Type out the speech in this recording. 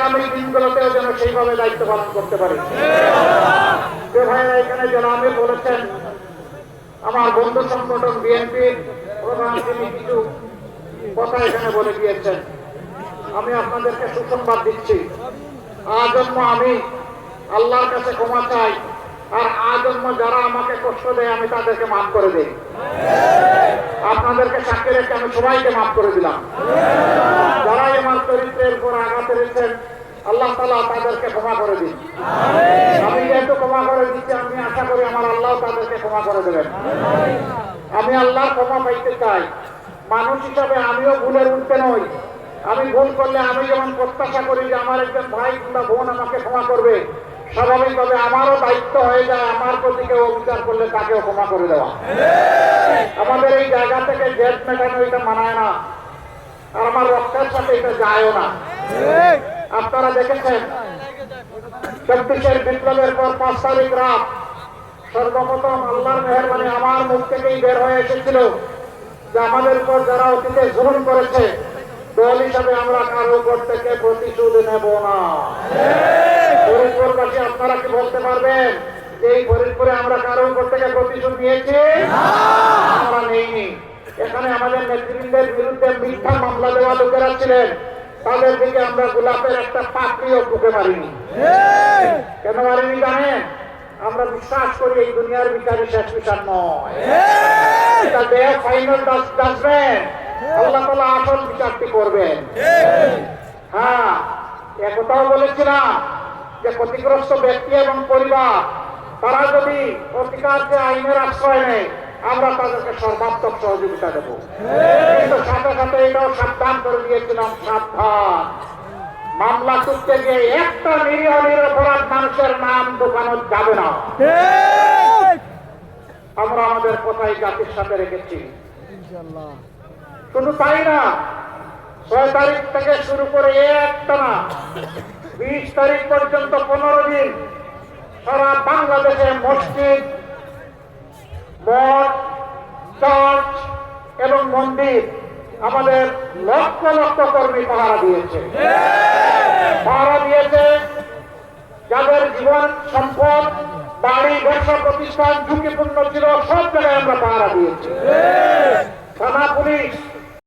আগামী দিনগুলোতেও যেন সেইভাবে দায়িত্ব পালন করতে পারি। যে ভাইরা এখানে যারা আমি বলেছেন, আমার বন্ধু সংগঠন বিএনপির প্রধান তিনি কিছু কথা এখানে বলে দিয়েছেন। আমি আপনাদেরকে সুসংবাদ দিচ্ছি, আজন্ম আমি আল্লাহর কাছে ক্ষমা চাই, আর আজন্ম যারা আমাকে কষ্ট দেয় আমি তাদেরকে মাফ করে দিই। আপনাদেরকে সাক্ষী রেখে আমি সবাইকে মাফ করে দিলাম। যারাই আমার চরিত্রের উপর আঘাত এনেছেন আল্লাহ তাআলা তাদেরকে ক্ষমা করে দিন। আমি যেহেতু ক্ষমা করে দিচ্ছি, আমি আশা করি আমার আল্লাহ তাদেরকে ক্ষমা করে দেবেন। আমি আল্লাহর ক্ষমা পাইতে চাই। মানুষ হিসাবে আমিও ভুলের ঊর্ধ্বে নই। আমি ভুল করলে আমি যেমন প্রত্যাশা করি যে আমার একজন ভাই কিংবা বোন আমাকে ক্ষমা করবে, স্বাভাবিকভাবে আমারও দায়িত্ব হয়ে যায় আমার প্রতি কেউ অবিচার করলে তাকেও ক্ষমা করে দেওয়া। আমাদের এই জায়গা থেকে জেদ মেটানো এটা মানায় না, আর আমার রক্তের সাথে এটা যায়ও না। আপনারা দেখেছেন 24 বিপ্লবের পর 5 তারিখ রাত সর্বপ্রথম আল্লাহর মেহেরবানি আমার মুখ থেকেই বের হয়ে এসেছিল যে আমাদের উপর যারা অতীতে জুলুম করেছে দল হিসাবে আমরা কারো উপর থেকে প্রতিশোধ নেব না। ফরিদপুরবাসী আপনারা কি বলতে পারবেন যে এই ফরিদপুরে আমরা কারো উপর থেকে প্রতিশোধ নিয়েছি? আমরা নেইনি। এখানে আমাদের নেতৃবৃন্দের বিরুদ্ধে মিথ্যা মামলা দেওয়া লোকেরা ছিলেন, তাদের দিকে আমরা গোলাপের একটা পাপড়িও টুকে মারিনি। কেন মারিনি জানেন? আমরা বিশ্বাস করি এই দুনিয়ার বিচারই শেষ বিচার নয়, এটা দেয় ফাইনাল জাজমেন্ট। আল্লাহ তাআলা আসল বিচারটি করবেন। হ্যাঁ, একথাও বলেছিলাম যে ক্ষতিগ্রস্ত ব্যক্তি এবং পরিবার তারা যদি অধিকারকে আইনের আশ্রয় নেয় আমরা তাদেরকে সর্বাত্মক সহযোগিতা দেব। কিন্তু সাথে সাথে এটাও সাবধান করে দিয়েছিলাম, সাবধান, মামলা করতে গিয়ে একটা নিরীহ নিরপরাধ মানুষের নাম ঢোকানো যাবে না। আমরা আমাদের কথাই জাতির সাথে রেখেছি। শুধু তাই না, 6 তারিখ থেকে শুরু করে একটানা 20 তারিখ পর্যন্ত 15 দিন সারা বাংলাদেশে মসজিদ, মঠ, চার্চ এবং মন্দির আমাদের লক্ষ লক্ষ কর্মী পাহারা দিয়েছে। যাদের জীবন সম্পদ, বাড়ি, ব্যবসা প্রতিষ্ঠান ঝুঁকিপূর্ণ ছিল, সব জায়গায় আমরা পাহারা দিয়েছি। থানা পুলিশ